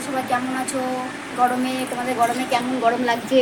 সবাই কেমন আছো? গরমে তোমাদের গরমে কেমন গরম লাগছে?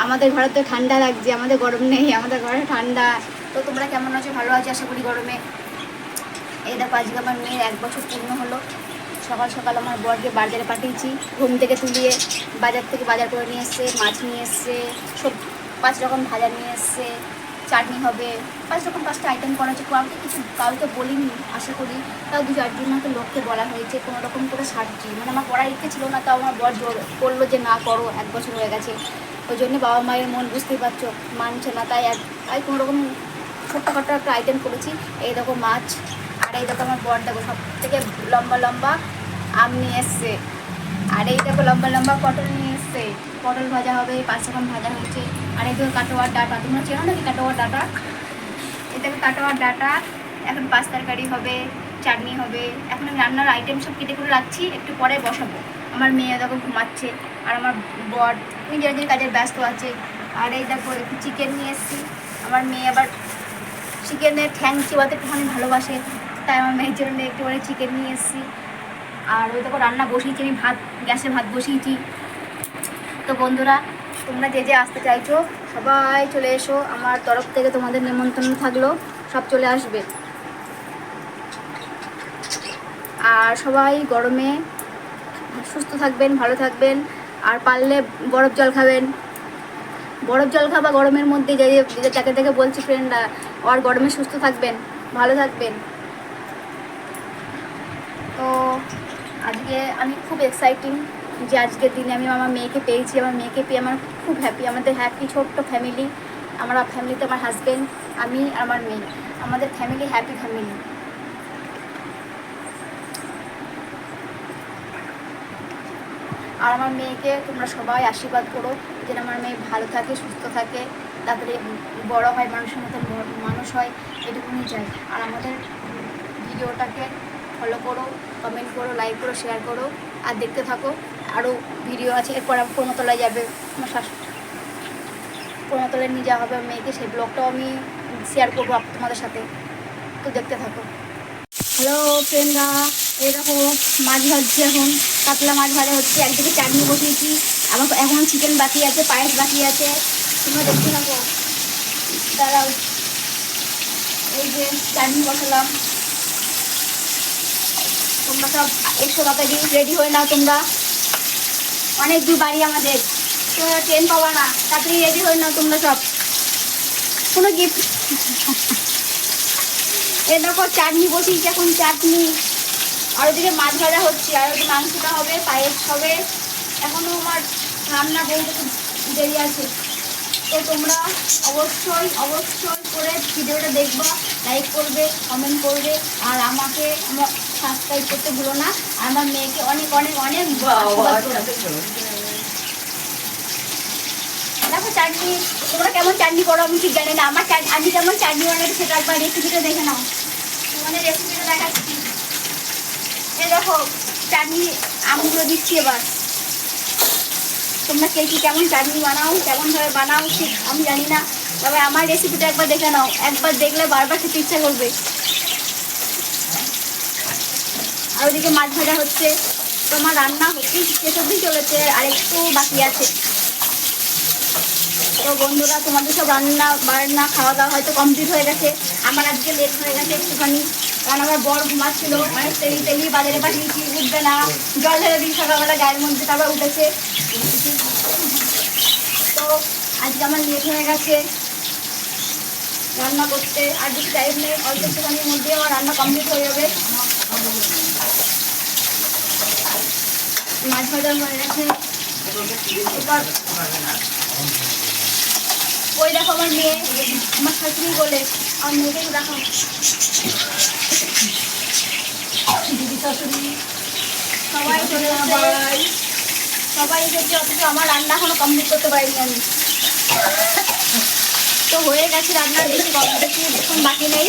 আমাদের ঘরে তো ঠান্ডা লাগছে, আমাদের গরম নেই, আমাদের ঘরে ঠান্ডা। তো তোমরা কেমন আছো? ভালো আছো আশা করি গরমে। এই দেখো আজকে আমার মেয়ের 1 বছর পূর্ণ হলো। সকাল সকাল আমার বরকে বাজারে পাঠিয়েছি, ঘুম থেকে তুলিয়ে বাজার থেকে বাজার করে নিয়ে এসছে, মাছ নিয়ে এসছে, সব 5 রকম ভাজা নিয়ে এসছে, চাটনি হবে, 5 রকম 5টা আইটেম করা হচ্ছে। কাউকে বলিনি আশা করি, তাও 2-4 জন মতো লোককে বলা হয়েছে, কোনো রকম করে সারছি। মানে আমার করার ইচ্ছে ছিল না, তাও আমার বর জোর করলো যে না করো, 1 বছর হয়ে গেছে। ওই জন্য বাবা মায়ের মন বুঝতেই পারছো, মানছে না, তাই কোনো রকম ছোট্টখাটো একটা আইটেম করেছি। এই দেখো মাছ, আর এই দেখো আমার বর দেখো সব থেকে লম্বা লম্বা আম নিয়ে এসছে, আর এই দেখো লম্বা লম্বা পটল নিয়ে এসছে, পটল ভাজা হবে, 5 রকম ভাজা হচ্ছে। আর এই দেখো কাটোয়ার ডাঁটা, তোমরা চেনো নাকি কাটোয়ার ডাঁটা? এই দেখো কাটোয়ার ডাঁটা। এখন 5 তরকারি হবে, চাটনি হবে। এখন আমি রান্নার আইটেম সব কেটে করে রাখছি, একটু পরে বসাবো। আমার মেয়ে দেখো ঘুমাচ্ছে, আর আমার বর নিজের নিজের কাজে ব্যস্ত আছে। আর এই দেখো একটু চিকেন নিয়ে এসছি, আমার মেয়ে আবার চিকেনের ঠ্যাং চিবাতে একটুখানি ভালোবাসে, তাই আমার মেয়ের জন্য একটুখানি চিকেন নিয়ে এসেছি। আর ওই দেখো রান্না বসিয়েছি, আমি গ্যাসে ভাত বসিয়েছি। তো বন্ধুরা, তোমরা যে যে আসতে চাইছো সবাই চলে এসো, আমার তরফ থেকে তোমাদের নিমন্ত্রণ থাকলো, সব চলে আসবে। আর সবাই গরমে সুস্থ থাকবেন, ভালো থাকবেন। আর পারলে বরফ জল খাবেন, বরফ জল খাবা গরমের মধ্যে। যাকে যাকে বলছি ফ্রেন্ডরা, আর গরমে সুস্থ থাকবেন, ভালো থাকবেন। তো আজকে আমি খুব এক্সাইটিং যে আজকের দিনে আমি আমার মেয়েকে পেয়েছি। আমার মেয়েকে পেয়ে আমার খুব হ্যাপি। আমাদের হ্যাপি ছোট্ট ফ্যামিলি, আমরা ফ্যামিলিতে আমার হাজব্যান্ড, আমি আর আমার মেয়ে, আমাদের ফ্যামিলি হ্যাপি ফ্যামিলি। আর আমার মেয়েকে তোমরা সবাই আশীর্বাদ করো যেন আমার মেয়ে ভালো থাকে, সুস্থ থাকে, তারপরে বড় হয়, মানুষের মতন মানুষ হয়, এটুকুনি চাই। আর আমাদের ভিডিওটাকে ফলো করো, কমেন্ট করো, লাইক করো, শেয়ার করো, আর দেখতে থাকো। আরও ভিডিও আছে, এরপর আমি কোনোতলায় যাবে, আমার কোনোতলায় নিয়ে যাওয়া হবে মেয়েকে, সেই ব্লগটাও আমি শেয়ার করবো তোমাদের সাথে। তো দেখতে থাকো। হ্যালো ফ্রেন্ডরা, এরকম মাছ ভাজছি, এখন কাতলা মাছ ভাজা হচ্ছে, একদিকে চাটনি বসিয়েছি, আমার এখন চিকেন বাকি আছে, পায়েস বাকি আছে, তোমরা দেখতে থাকো। দাঁড়াও, এই যে চাটনি বসালাম, তোমরা সব এসো তাড়াতাড়ি, রেডি হয়ে নাও তোমরা, অনেক দূর বাড়ি আমাদের, তোমরা ট্রেন পাবা না, তাড়াতাড়ি রেডি হয়ে নাও তোমরা সব। কোনো গিফট, এ দেখো চাটনি বসিয়েছি, এখন চাটনি, আর ওদিকে মাছ ভাজা হচ্ছে, আর ওদিকে মাংসটা হবে, পায়েস হবে, এখনও আমার রান্না বলতে খুব দেরি আছে। তো তোমরা অবশ্যই অবশ্যই করে ভিডিওটা দেখবা, লাইক করবে, কমেন্ট করবে, আর আমাকে আমার সাবস্ক্রাইব করতে ভুলো না, আর আমার মেয়েকে অনেক অনেক অনেক দেখো চাটনি, তোমরা কেমন চাটনি করো আমি ঠিক জানি না, আমি কেমন চাটনি বানাই সেটা একবার রেসিপিটা দেখে নাও, তোমাদের রেসিপিটা দেখাচ্ছি। এ দেখো চাটনি আমগুলো দিচ্ছি এবার। তোমরা কে কি কেমন চাটনি বানাও, কেমনভাবে বানাও ঠিক আমি জানি না, তবে আমার রেসিপিটা একবার দেখে নাও, একবার দেখলে বারবার খেতে ইচ্ছা করবে। আর ওদিকে মাছ ভাজা হচ্ছে, তোমার রান্না হচ্ছেই শেষ অবধি চলেছে, আর একটু বাকি আছে। তো বন্ধুরা, তোমাদের সব রান্না বান্না খাওয়া দাওয়া হয়তো কমপ্লিট হয়ে গেছে, আমার আজকে লেট হয়ে গেছে একটুখানি, কারণ আমার বর ঘুমাচ্ছিল, মানে তেলি বাজারে পাঠিয়েছি, উঠবে না, জল ঢেলে দিই সকালবেলা গায়ের মধ্যে, তারপর উঠেছে। তো আজকে আমার লেট হয়ে গেছে রান্না করতে, আর বেশি টাইম নেই, অল্প একটুখানির মধ্যে আমার রান্না কমপ্লিট হয়ে যাবে। মাছ ভাজা হয়ে গেছে, এবার ওই দেখো আমার মেয়ে, আমার শাশুড়ি বলে, আমার মেয়েকে দেখো, দিদি শাশুড়ি সবাই চলে এসেছে, সবাই এসেছে, অথচ আমার রান্না এখনো কমপ্লিট করতে পারিনি আমি। তো হয়ে গেছে রান্নার, বেশি এখন বাকি নেই।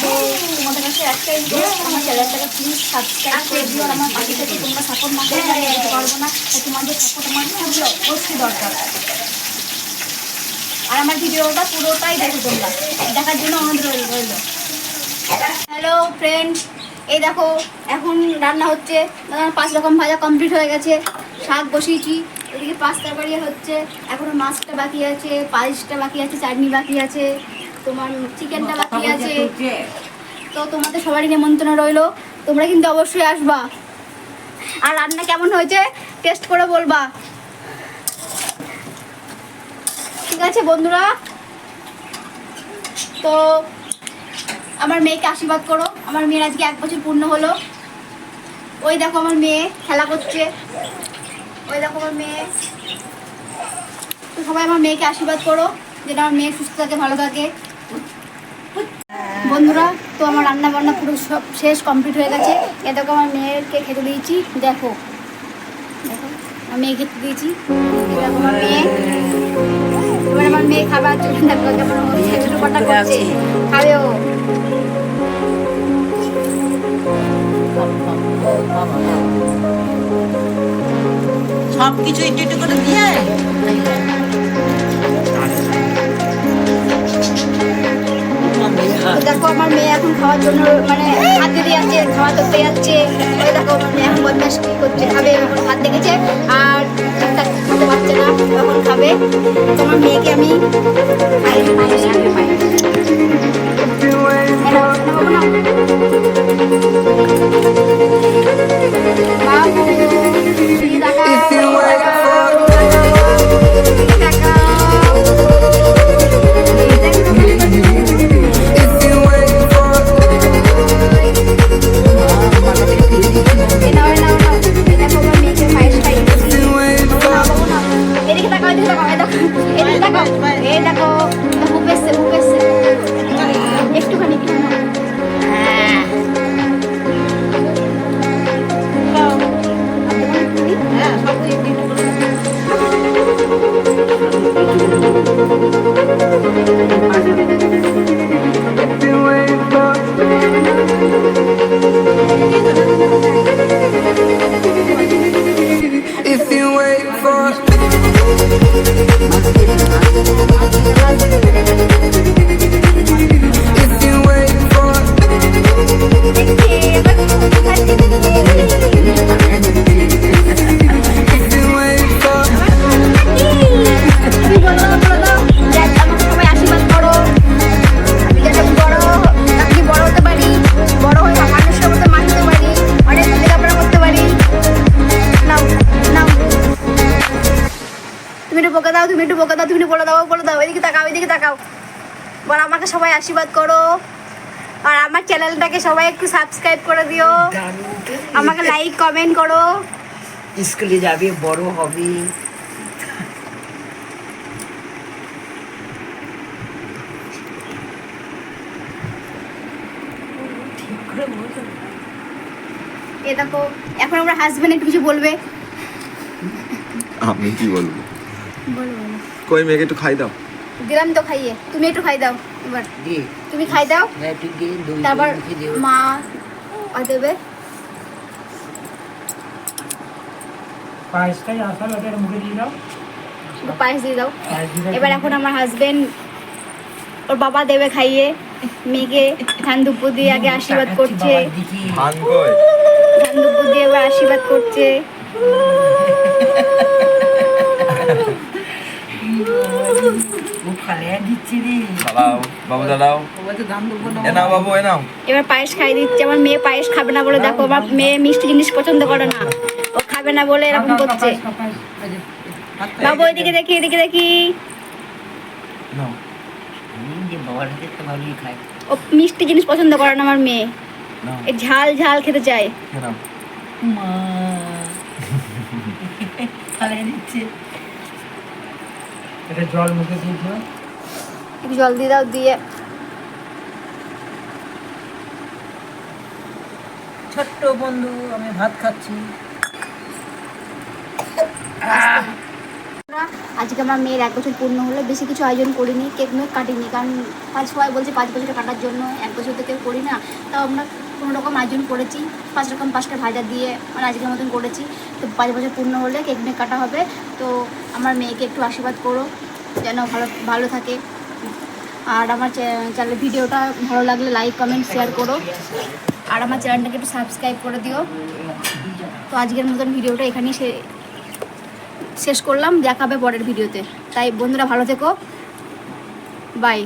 তো তোমাদের কাছে একটাই রিকোয়েস্ট, আমার চ্যানেলটাকে প্লিজ সাবস্ক্রাইব করে দিও, আর আমার পাশে থেকে তোমরা সাপোর্ট না করলে আমি যেতে পারবো না, তাই তোমাদের সাপোর্ট আমার খুবই অবশ্যই দরকার। আর আমার ভিডিওটা পুরোটাই দেখো তোমরা, দেখার জন্য অনুরোধ রইল। হ্যালো ফ্রেন্ডস, এই দেখো এখন রান্না হচ্ছে। 5 রকম ভাজা কমপ্লিট হয়ে গেছে, শাক বসিয়েছি, এদিকে পাস্তা বাড়িয়ে হচ্ছে, এখনো মাছটা বাকি আছে, পায়েসটা বাকি আছে, চাটনি বাকি আছে, তোমার চিকেনটা বাকি আছে। তো তোমাদের সবারই নিমন্ত্রণ রইলো, তোমরা কিন্তু অবশ্যই আসবা। আর রান্না কেমন হয়েছে টেস্ট করে বলবা, ঠিক আছে বন্ধুরা? তো আমার মেয়েকে আশীর্বাদ করো, আমার মেয়ের আজকে 1 বছর পূর্ণ হলো। ওই দেখো আমার মেয়ে খেলা করছে, ওই দেখো আমার মেয়ে। তো সবাই আমার মেয়েকে আশীর্বাদ করো যেন আমার মেয়ে সুস্থ থাকে, ভালো থাকে। বন্ধুরা, তো আমার রান্না বান্না পুরো সব শেষ, কমপ্লিট হয়ে গেছে। এ দেখো আমার মেয়েকে খেতে দিয়েছি, দেখো দেখো আমার মেয়ে খেতে দিয়েছি। দেখো আমার মেয়ে, এবার আমার মেয়ে খাবার জন্য দেখো কেমন ছোটো পাটা করছে, খাবে ও। সব কিছু একটু একটু করে দিয়ে দেখো আমার মেয়ে এখন খাওয়ার জন্য মানে হাত দিয়ে যাচ্ছে, খাওয়া করতে যাচ্ছে। ওই দেখো আমার মেয়ে এখন বদমাশ কি করছে, খাবে এখন হাত দেখেছে আর ঠিকঠাক খেতে পারছে না, তখন খাবে। তোমার মেয়েকে আমি একটুখানি If you wait for If you wait for If you wait for সবাই আশীর্বাদ করো, আমি যাতে বড় হতে পারি, বড় হয়ে মানুষের মতো মানতে পারি, অনেক লেখাপড়া করতে পারি। নাও নাও, তুমি একটু বকা দাও, তুমি একটু বকা দাও, তুমি একটু বলে দাও, বলে দাও, এদিকে তাকাও, এদিকে তাকাও। বল আমাকে সবাই আশীর্বাদ করো, আর আমার চ্যানেলটাকে সবাই একটু সাবস্ক্রাইব করে দিও, আমাকে লাইক কমেন্ট করো। স্কুলে যাবে, বড় হবে। এ দেখো এখন আমার হাজবেন্ড একটু কিছু বলবে। আমি কি বলবো? বলো বলো। কই মেয়েকে একটু খাই দাও। দিলাম তো খাইয়ে, তুমি একটু খাই দাও এবার, দে তুমি খাই দাও, হ্যাঁ তুই দে, দই তারপর লিখে দিও। মা দেবে। পায়েসটাই আসল, ওদের মুখে দিয়ে দাও। পায়েস দিয়ে দাও। পায়েস দিয়ে দাও। এবার এখন আমার হাজবেন্ড ওর বাবা দেবে খাইয়ে, মেয়েকে ধান দুব্বু দিয়ে আগে আশীর্বাদ করছে, বাবার দিকে। ধান কই? ধান দুব্বু দিয়ে এবার আশীর্বাদ করছে। ও খালে দিচ্ছে রে। দাঁড়াও বাবু, দাঁড়াও। বাবা তো দাম দেবো না। এ নাও বাবু, এ নাও। এবার পায়েস খাই দিচ্ছে। আমার মেয়ে পায়েস খাবে না বলে দেখো, আমার মেয়ে মিষ্টি জিনিস পছন্দ করে না, ও খাবে না বলে এরকম করছে। বাবু এদিকে দেখি, এদিকে দেখি, নাও। যে বাবার হাতে তো ভালোই খায়। ও মিষ্টি জিনিস পছন্দ করে না আমার মেয়ে, নাও। এই ঝাল ঝাল খেতে চায়। এ নাও। মা খালে দিচ্ছে। এটা জল মুখে দিয়ে দিও। একটু জল দিয়ে দাও, দিয়ে ছোট্ট বন্ধু, আমি ভাত খাচ্ছি। আজকে আমার মেয়ের 1 বছর পূর্ণ হলো। বেশি কিছু আয়োজন করিনি, কেক মেক কাটিনি, কারণ সবাই বলছে 5 বছর কাটার জন্য, 1 বছর তো কেউ করি না। তাও আমরা কোনো রকম আয়োজন করেছি, 5 রকম 5টা ভাজা দিয়ে মানে আজকের মতন করেছি। তো 5 বছর পূর্ণ হলে কেক মেক কাটা হবে। তো আমার মেয়েকে একটু আশীর্বাদ করো যেন ভালো ভালো থাকে। আর আমার চ্যানেলের ভিডিওটা ভালো লাগলে লাইক কমেন্ট শেয়ার করো, আর আমার চ্যানেলটাকে একটু সাবস্ক্রাইব করে দিও। তো আজকের মতন ভিডিওটা এখানেই শেষ করলাম, দেখাবে পরের ভিডিওতে। তাই বন্ধুরা ভালো থেকো, বাই।